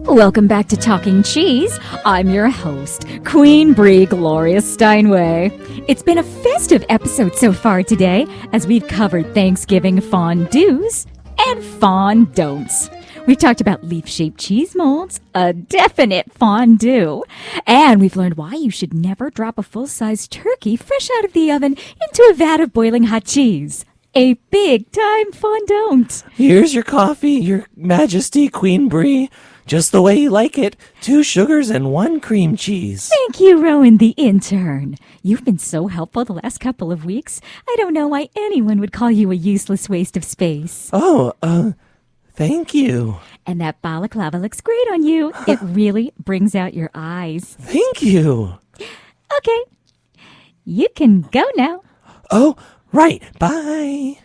Welcome back to Talking Cheese. I'm your host, Queen Brie Gloria Steinway. It's been a festive episode so far today, as we've covered Thanksgiving fondues and fondonts. We've talked about leaf-shaped cheese molds, a definite fondue, and we've learned why you should never drop a full-size turkey fresh out of the oven into a vat of boiling hot cheese. A big-time fondant. Here's your coffee, your majesty, Queen Brie. Just the way you like it. 2 sugars and 1 cream cheese. Thank you, Rowan, the intern. You've been so helpful the last couple of weeks. I don't know why anyone would call you a useless waste of space. Thank you. And that balaclava looks great on you. It really brings out your eyes. Thank you. Okay. You can go now. Oh, right. Bye.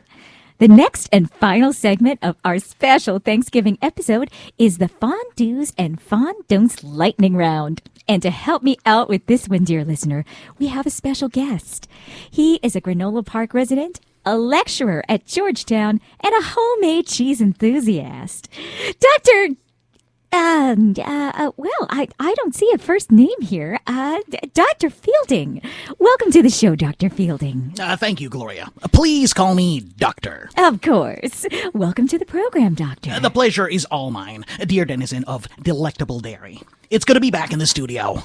The next and final segment of our special Thanksgiving episode is the Fondues and Fondonts lightning round. And to help me out with this one, dear listener, we have a special guest. He is a Granola Park resident, a lecturer at Georgetown, and a homemade cheese enthusiast. I don't see a first name here. Dr. Fielding. Welcome to the show, Dr. Fielding. Thank you, Gloria. Please call me Doctor. Of course. Welcome to the program, Doctor. The pleasure is all mine, dear denizen of Delectable Dairy. It's good to be back in the studio.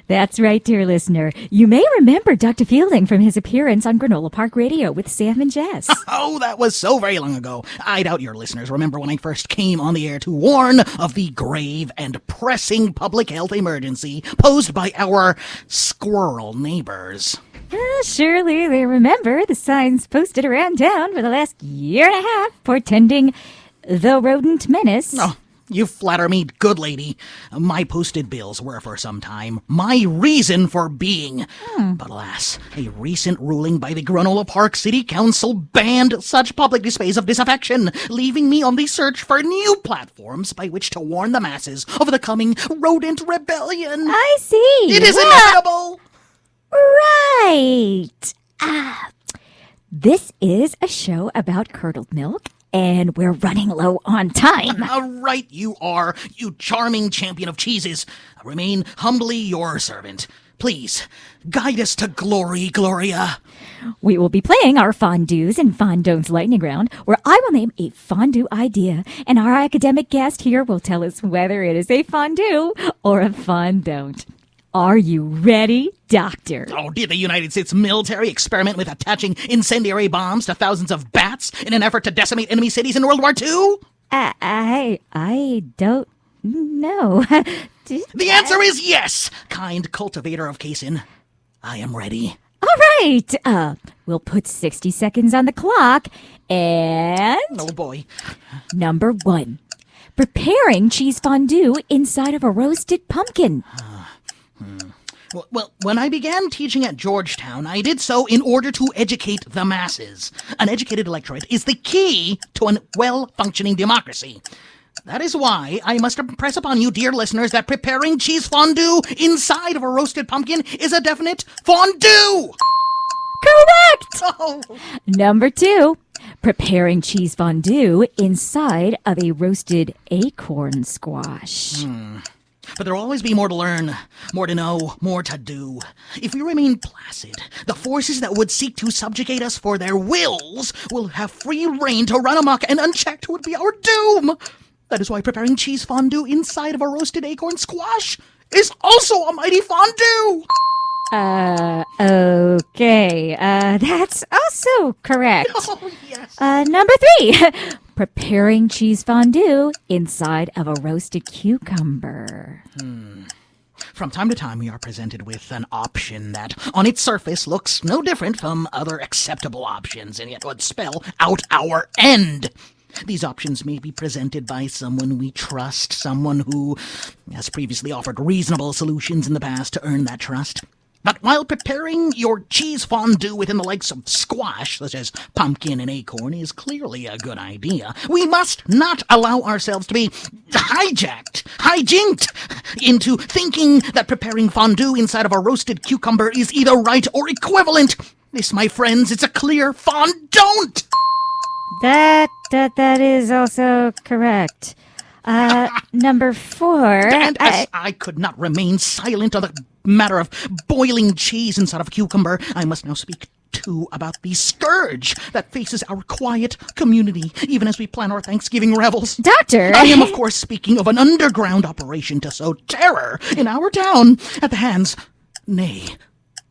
That's right, dear listener. You may remember Dr. Fielding from his appearance on Granola Park Radio with Sam and Jess. Oh, that was so very long ago. I doubt your listeners remember when I first came on the air to warn of the grave and pressing public health emergency posed by our squirrel neighbors. Surely they remember the signs posted around town for the last year and a half portending the rodent menace. Oh, you flatter me, good lady. My posted bills were for some time my reason for being. But alas, a recent ruling by the Granola Park City Council banned such public displays of disaffection, leaving me on the search for new platforms by which to warn the masses of the coming rodent rebellion. I see. It is inevitable. Right. This is a show about curdled milk, and we're running low on time. Right you are, you charming champion of cheeses. I remain humbly your servant. Please, guide us to glory, Gloria. We will be playing our Fondues and Fondonts lightning round, where I will name a fondue idea, and our academic guest here will tell us whether it is a fondue or a fondant. Are you ready, Doctor? Oh, did the United States military experiment with attaching incendiary bombs to thousands of bats in an effort to decimate enemy cities in World War II? I don't know. The answer is yes, kind cultivator of casein. I am ready. All right. We'll put 60 seconds on the clock, and... Oh, boy. Number 1. Preparing cheese fondue inside of a roasted pumpkin. Well, when I began teaching at Georgetown, I did so in order to educate the masses. An educated electorate is the key to a well-functioning democracy. That is why I must impress upon you, dear listeners, that preparing cheese fondue inside of a roasted pumpkin is a definite fondue! Correct! Oh. Number 2. Preparing cheese fondue inside of a roasted acorn squash. But there'll always be more to learn, more to know, more to do. If we remain placid, the forces that would seek to subjugate us for their wills will have free rein to run amok, and unchecked would be our doom. That is why preparing cheese fondue inside of a roasted acorn squash is also a mighty fondue. Okay. That's also correct. Oh, yes. Number 3. Preparing cheese fondue inside of a roasted cucumber. From time to time, we are presented with an option that, on its surface, looks no different from other acceptable options, and yet would spell out our end. These options may be presented by someone we trust, someone who has previously offered reasonable solutions in the past to earn that trust. But while preparing your cheese fondue within the likes of squash, such as pumpkin and acorn, is clearly a good idea, we must not allow ourselves to be hijacked into thinking that preparing fondue inside of a roasted cucumber is either right or equivalent. This, my friends, is a clear fondant. That is also correct. Number 4. And as I could not remain silent on the matter of boiling cheese inside of a cucumber, I must now speak too about the scourge that faces our quiet community, even as we plan our Thanksgiving revels. Doctor! I am, of course, speaking of an underground operation to sow terror in our town at the hands, nay,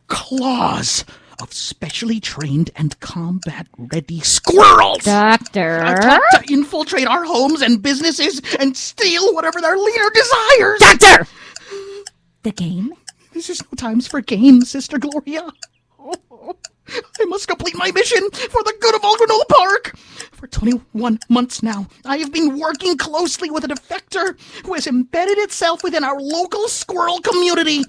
claws, of specially trained and combat-ready squirrels. Doctor! Attempt to infiltrate our homes and businesses and steal whatever their leader desires. Doctor! The game? This is no times for games, Sister Gloria. I must complete my mission for the good of all Granola Park. For 21 months now, I have been working closely with a defector who has embedded itself within our local squirrel community.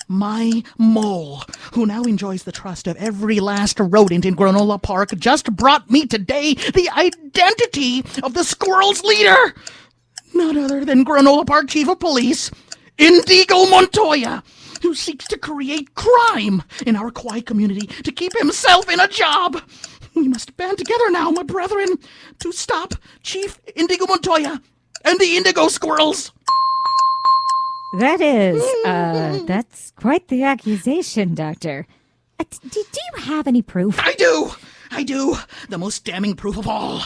My mole, who now enjoys the trust of every last rodent in Granola Park, just brought me today the identity of the squirrel's leader. None other than Granola Park Chief of Police, Indigo Montoya, who seeks to create crime in our quiet community to keep himself in a job. We must band together now, my brethren, to stop Chief Indigo Montoya and the Indigo Squirrels. That is, that's quite the accusation, Doctor. Do you have any proof? I do. The most damning proof of all.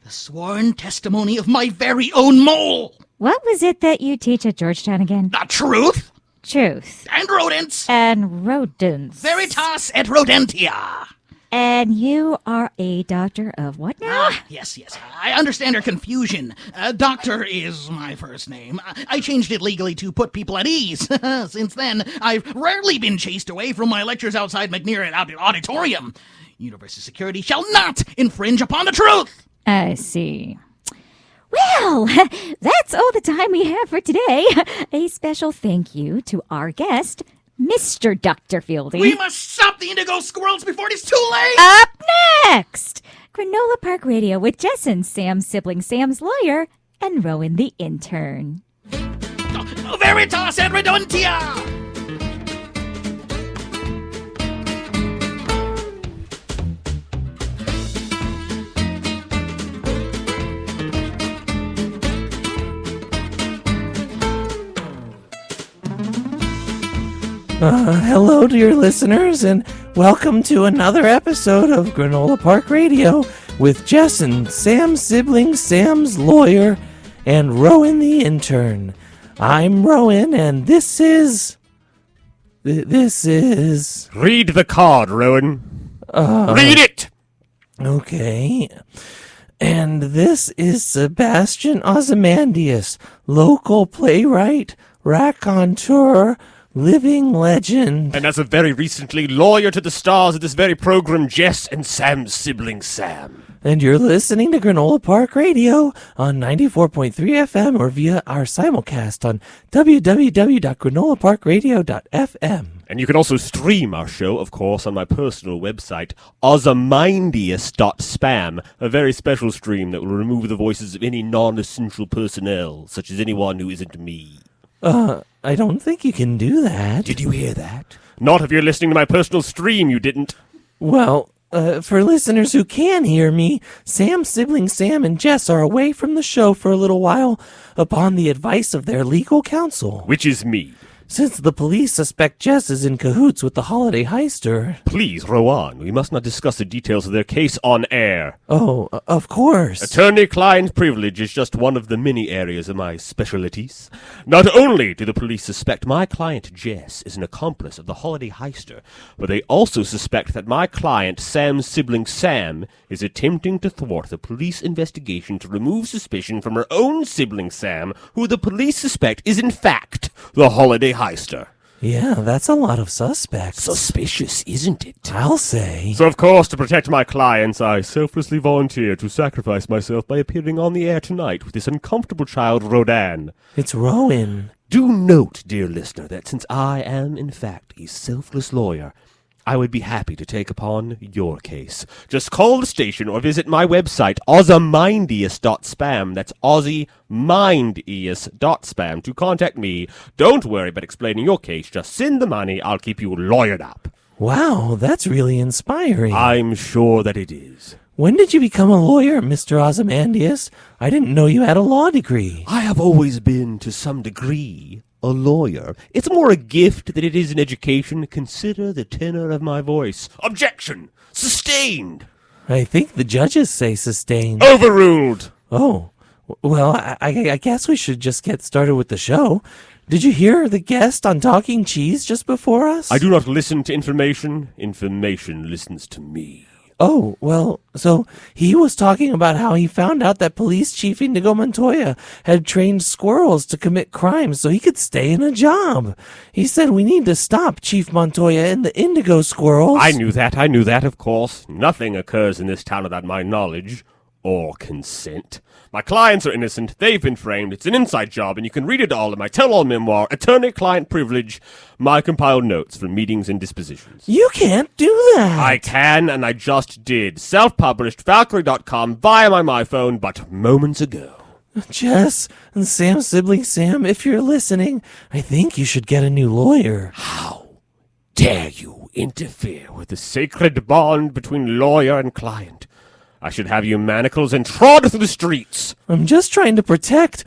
The sworn testimony of my very own mole. What was it that you teach at Georgetown again? The truth. Truth. And rodents. And rodents. Veritas et rodentia. And you are a doctor of what now? Yes. I understand your confusion. Doctor is my first name. I changed it legally to put people at ease. Since then, I've rarely been chased away from my lectures outside McNear Auditorium. University security shall not infringe upon the truth. I see. Well, that's all the time we have for today. A special thank you to our guest, Mr. Dr. Fielding. We must stop the Indigo Squirrels before it is too late! Up next, Granola Park Radio with Jess and Sam's sibling Sam's lawyer and Rowan the intern. Veritas et rodentia! Hello, dear listeners, and welcome to another episode of Granola Park Radio with Jess and Sam's sibling, Sam's lawyer, and Rowan the intern. I'm Rowan, and this is... Read the card, Rowan. Read it! Okay. And this is Sebastian Ozymandias, local playwright, raconteur, living legend. And as of very recently, lawyer to the stars of this very program, Jess and Sam's sibling Sam. And you're listening to Granola Park Radio on 94.3 FM or via our simulcast on www.granolaparkradio.fm. And you can also stream our show, of course, on my personal website, ozymandias.spam, a very special stream that will remove the voices of any non-essential personnel, such as anyone who isn't me. I don't think you can do that. Did you hear that? Not if you're listening to my personal stream, you didn't. Well, for listeners who can hear me, Sam's siblings Sam and Jess are away from the show for a little while upon the advice of their legal counsel. Which is me. Since the police suspect Jess is in cahoots with the holiday heister. Please, Rowan, we must not discuss the details of their case on air. Oh, of course. Attorney-client privilege is just one of the many areas of my specialties. Not only do the police suspect my client Jess is an accomplice of the holiday heister, but they also suspect that my client Sam's sibling Sam is attempting to thwart the police investigation to remove suspicion from her own sibling Sam, who the police suspect is in fact the holiday heister. Yeah, that's a lot of suspects. Suspicious, isn't it? I'll say. So, of course, to protect my clients, I selflessly volunteer to sacrifice myself by appearing on the air tonight with this uncomfortable child, Rhoda. It's Rowan. Do note, dear listener, that since I am, in fact, a selfless lawyer, I would be happy to take upon your case. Just call the station or visit my website, ozymindius.spam. That's ozymindius.spam to contact me. Don't worry about explaining your case. Just send the money. I'll keep you lawyered up. Wow, that's really inspiring. I'm sure that it is. When did you become a lawyer, Mr. Ozymandias? I didn't know you had a law degree. I have always been, to some degree, a lawyer. It's more a gift than it is an education. Consider the tenor of my voice. Objection! Sustained! I think the judges say sustained. Overruled! Oh, well, I guess we should just get started with the show. Did you hear the guest on Talking Cheese just before us? I do not listen to information. Information listens to me. Oh, well, so he was talking about how he found out that Police Chief Inigo Montoya had trained squirrels to commit crimes so he could stay in a job. He said we need to stop Chief Montoya and the Indigo squirrels. I knew that, of course. Nothing occurs in this town without my knowledge or consent. My clients are innocent. They've been framed. It's an inside job, and you can read it all in my tell-all memoir, Attorney-Client Privilege, my compiled notes from meetings and dispositions. You can't do that. I can, and I just did. Self-published, Valkyrie.com, via my phone, but moments ago. Jess and Sam's sibling Sam, if you're listening, I think you should get a new lawyer. How dare you interfere with the sacred bond between lawyer and client? I should have you manacles and trod through the streets. I'm just trying to protect...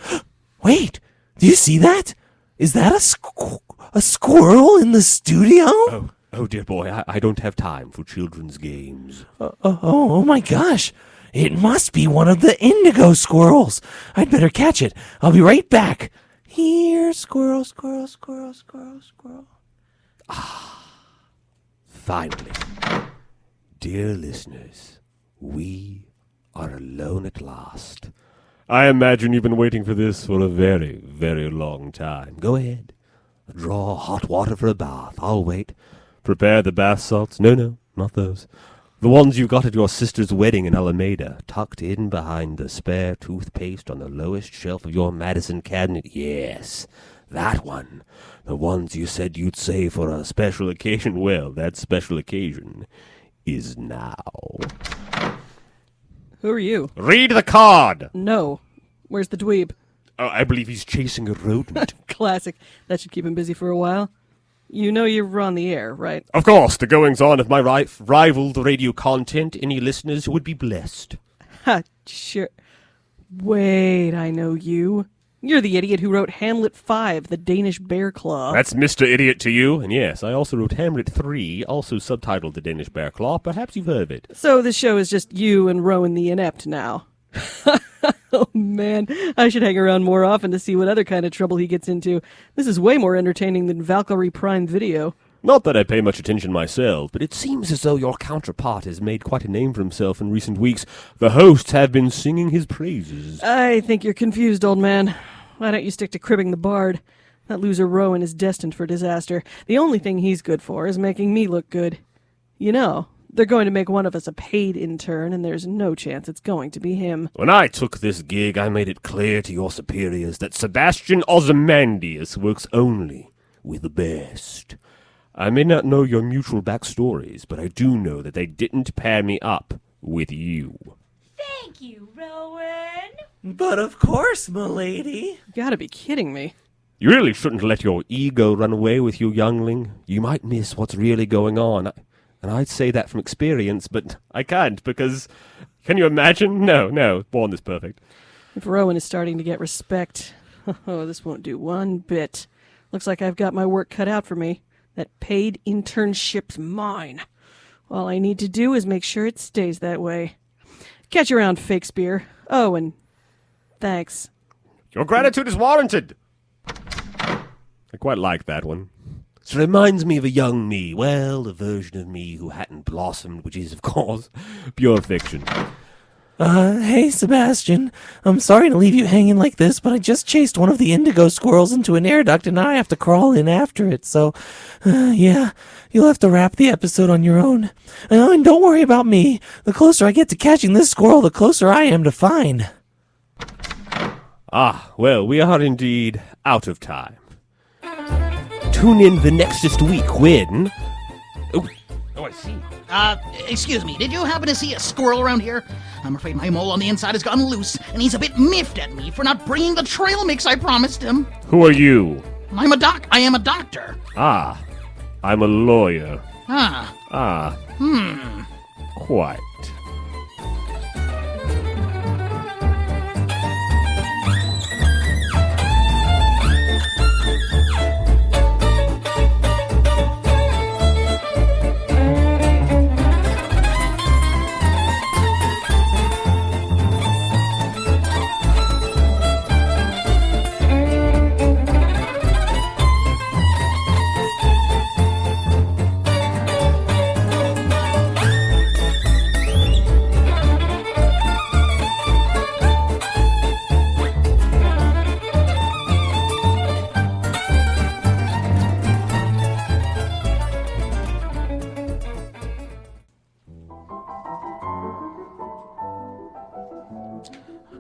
Wait, do you see that? Is that a squirrel in the studio? Oh dear boy, I don't have time for children's games. Oh my gosh. It must be one of the indigo squirrels. I'd better catch it. I'll be right back. Here, squirrel, squirrel, squirrel, squirrel, squirrel. Finally. Dear listeners, we are alone at last. I imagine you've been waiting for this for a very, very long time. Go ahead. Draw hot water for a bath. I'll wait. Prepare the bath salts. No, not those. The ones you got at your sister's wedding in Alameda, tucked in behind the spare toothpaste on the lowest shelf of your Madison cabinet. Yes, that one. The ones you said you'd save for a special occasion. Well, that special occasion is now. Who are you? Read the card! No. Where's the dweeb? Oh, I believe he's chasing a rodent. Classic. That should keep him busy for a while. You know you're on the air, right? Of course, the goings-on of my rivaled radio content, any listeners would be blessed. Ha, sure. Wait, I know you. You're the idiot who wrote Hamlet 5, The Danish Bear Claw. That's Mr. Idiot to you, and yes, I also wrote Hamlet 3, also subtitled The Danish Bear Claw. Perhaps you've heard of it. So this show is just you and Rowan the Inept now. Oh man, I should hang around more often to see what other kind of trouble he gets into. This is way more entertaining than Valkyrie Prime Video. Not that I pay much attention myself, but it seems as though your counterpart has made quite a name for himself in recent weeks. The hosts have been singing his praises. I think you're confused, old man. Why don't you stick to cribbing the bard? That loser Rowan is destined for disaster. The only thing he's good for is making me look good. You know, they're going to make one of us a paid intern, and there's no chance it's going to be him. When I took this gig, I made it clear to your superiors that Sebastian Ozymandias works only with the best. I may not know your mutual backstories, but I do know that they didn't pair me up with you. Thank you, Rowan. But of course, m'lady. You gotta be kidding me. You really shouldn't let your ego run away with you, youngling. You might miss what's really going on. And I'd say that from experience, but I can't, because... Can you imagine? No, born this perfect. If Rowan is starting to get respect, this won't do one bit. Looks like I've got my work cut out for me. That paid internship's mine. All I need to do is make sure it stays that way. Catch you around, fake spear. Oh, and thanks. Your gratitude is warranted. I quite like that one. It reminds me of a young me. Well, a version of me who hadn't blossomed, which is, of course, pure fiction. Hey, Sebastian. I'm sorry to leave you hanging like this, but I just chased one of the indigo squirrels into an air duct, and now I have to crawl in after it, so, yeah, you'll have to wrap the episode on your own. And don't worry about me. The closer I get to catching this squirrel, the closer I am to find. Ah, well, we are indeed out of time. Tune in the nextest week when... Oh, I see. Excuse me, did you happen to see a squirrel around here? I'm afraid my mole on the inside has gotten loose, and he's a bit miffed at me for not bringing the trail mix I promised him. Who are you? I am a doctor. Ah, I'm a lawyer. Ah. Quite.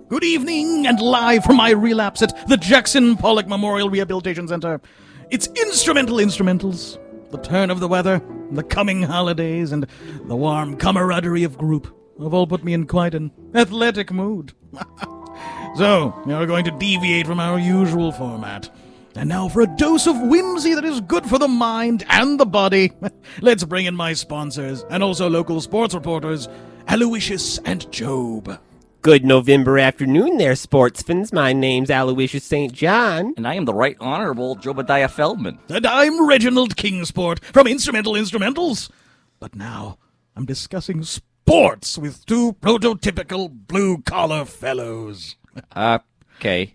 Good evening, and live from my relapse at the Jackson Pollock Memorial Rehabilitation Center. It's Instrumentals. The turn of the weather, the coming holidays, and the warm camaraderie of group have all put me in quite an athletic mood. So, we're going to deviate from our usual format. And now for a dose of whimsy that is good for the mind and the body, let's bring in my sponsors and also local sports reporters, Alouicious and Job. Good November afternoon there, sports fans. My name's Aloysius St. John. And I am the Right Honorable Jobadiah Feldman. And I'm Reginald Kingsport from Instrumentals. But now I'm discussing sports with two prototypical blue-collar fellows. Okay.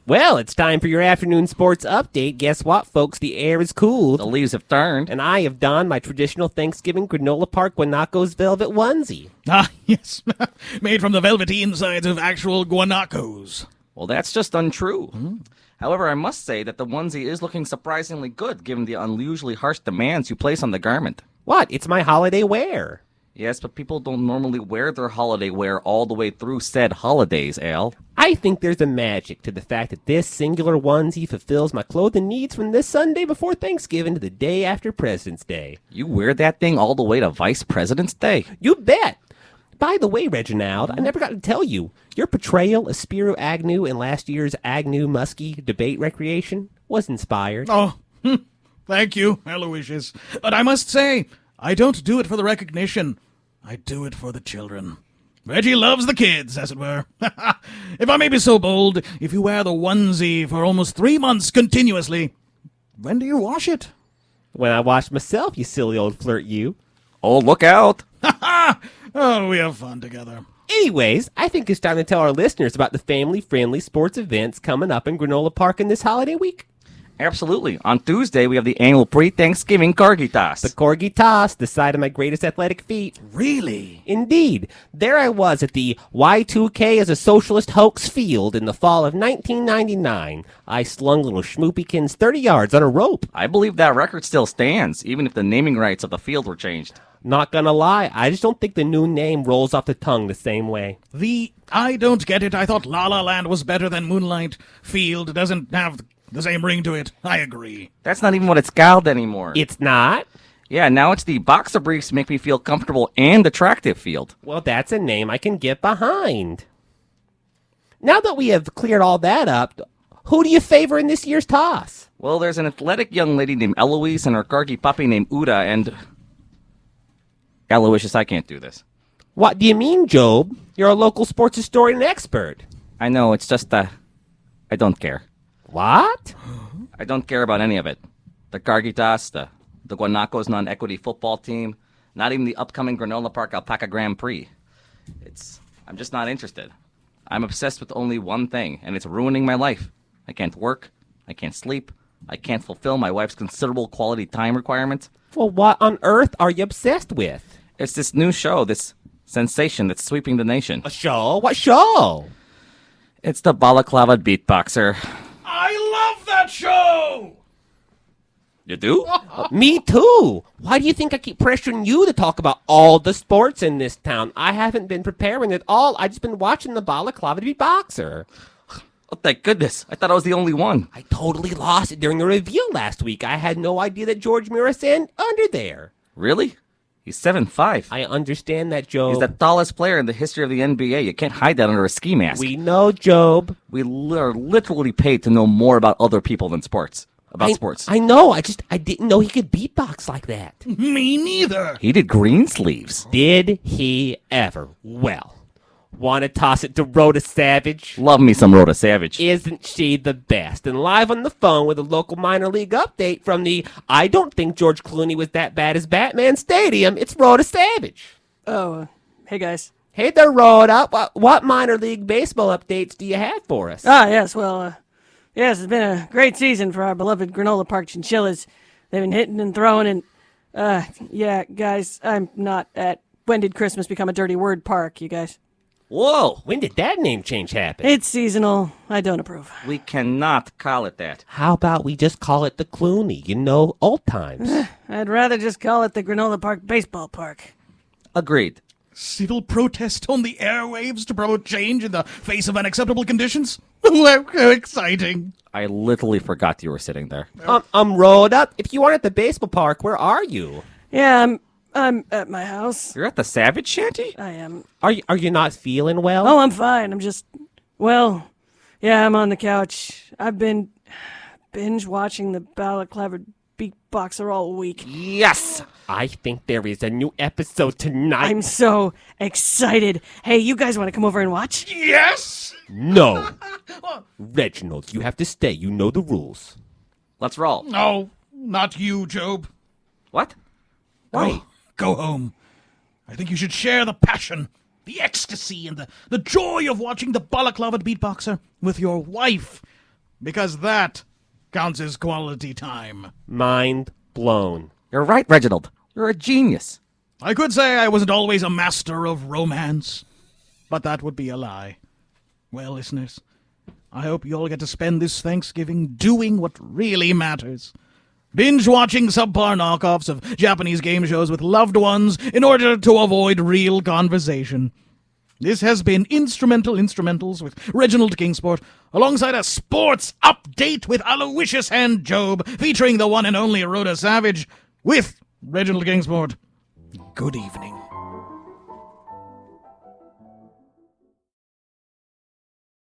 Well, it's time for your afternoon sports update. Guess what, folks? The air is cooled. The leaves have turned. And I have donned my traditional Thanksgiving Granola Park Guanacos velvet onesie. Ah, yes. Made from the velvety insides of actual guanacos. Well, that's just untrue. However, I must say that the onesie is looking surprisingly good given the unusually harsh demands you place on the garment. What? It's my holiday wear. Yes, but people don't normally wear their holiday wear all the way through said holidays, Al. I think there's a magic to the fact that this singular onesie fulfills my clothing needs from this Sunday before Thanksgiving to the day after President's Day. You wear that thing all the way to Vice President's Day? You bet! By the way, Reginald, I never got to tell you, your portrayal of Spiro Agnew in last year's Agnew-Muskie debate recreation was inspired. Oh, thank you, Aloysius. But I must say, I don't do it for the recognition. I do it for the children. Reggie loves the kids, as it were. If I may be so bold, if you wear the onesie for almost 3 months continuously, when do you wash it? When I wash myself, you silly old flirt, you. Oh, look out! Oh, we have fun together. Anyways, I think it's time to tell our listeners about the family-friendly sports events coming up in Granola Park in this holiday week. Absolutely. On Tuesday, we have the annual pre-Thanksgiving Corgi Toss. The Corgi Toss, the site of my greatest athletic feat. Really? Indeed. There I was at the Y2K as a socialist hoax field in the fall of 1999. I slung little schmoopykins 30 yards on a rope. I believe that record still stands, even if the naming rights of the field were changed. Not gonna lie, I just don't think the new name rolls off the tongue the same way. I don't get it. I thought La La Land was better than Moonlight Field. Doesn't have the same ring to it. I agree. That's not even what it's called anymore. It's not? Yeah, now it's the boxer briefs make me feel comfortable and attractive field. Well, that's a name I can get behind. Now that we have cleared all that up, who do you favor in this year's toss? Well, there's an athletic young lady named Eloise and her Corgi puppy named Uda, and... Aloysius, I can't do this. What do you mean, Job? You're a local sports historian and expert. I know, it's just, I don't care. What? I don't care about any of it. The Cargitas, the Guanacos non-equity football team, not even the upcoming Granola Park Alpaca Grand Prix. I'm just not interested. I'm obsessed with only one thing, and it's ruining my life. I can't work. I can't sleep. I can't fulfill my wife's considerable quality time requirements. Well, what on earth are you obsessed with? It's this new show, this sensation that's sweeping the nation. A show? What show? It's the balaclava beatboxer. I love that show! You do? Me too. Why do you think I keep pressuring you to talk about all the sports in this town? I haven't been preparing at all. I've just been watching the balaclava beatboxer. Oh, thank goodness. I thought I was the only one. I totally lost it during the reveal last week. I had no idea that George Mirasan under there. Really? He's 7'5". I understand that, Job. He's the tallest player in the history of the NBA. You can't hide that under a ski mask. We know, Job. We are literally paid to know more about other people than sports. Sports. I know. I didn't know he could beatbox like that. Me neither. He did Greensleeves. Did he ever? Well, want to toss it to Rhoda Savage? Love me some Rhoda Savage. Isn't she the best? And live on the phone with a local minor league update from the I don't think George Clooney was that bad as Batman Stadium, it's Rhoda Savage. Oh, hey guys. Hey there, Rhoda. What minor league baseball updates do you have for us? Yes, well, yes, it's been a great season for our beloved Granola Park chinchillas. They've been hitting and throwing and, yeah, guys, I'm not at when did Christmas become a dirty word park, you guys? Whoa, when did that name change happen? It's seasonal. I don't approve. We cannot call it that. How about we just call it the Clooney, old times? I'd rather just call it the Granola Park Baseball Park. Agreed. Civil protest on the airwaves to promote change in the face of unacceptable conditions? How exciting. I literally forgot you were sitting there. Rhoda, if you aren't at the baseball park, where are you? Yeah, I'm at my house. You're at the Savage Shanty? I am. Are you not feeling well? Oh, I'm fine. I'm just, well, yeah, I'm on the couch. I've been binge watching the balaclava beatboxer all week. Yes! I think there is a new episode tonight. I'm so excited. Hey, you guys want to come over and watch? Yes! No. Reginald, you have to stay. You know the rules. Let's roll. No, not you, Job. What? Why? Go home. I think you should share the passion, the ecstasy, and the joy of watching the balaclava beatboxer with your wife. Because that counts as quality time. Mind blown. You're right, Reginald. You're a genius. I could say I wasn't always a master of romance, but that would be a lie. Well, listeners, I hope you all get to spend this Thanksgiving doing what really matters. Binge-watching subpar knockoffs of Japanese game shows with loved ones in order to avoid real conversation. This has been Instrumentals with Reginald Kingsport, alongside a sports update with Aloicious and Job, featuring the one and only Rhoda Savage, with Reginald Kingsport. Good evening.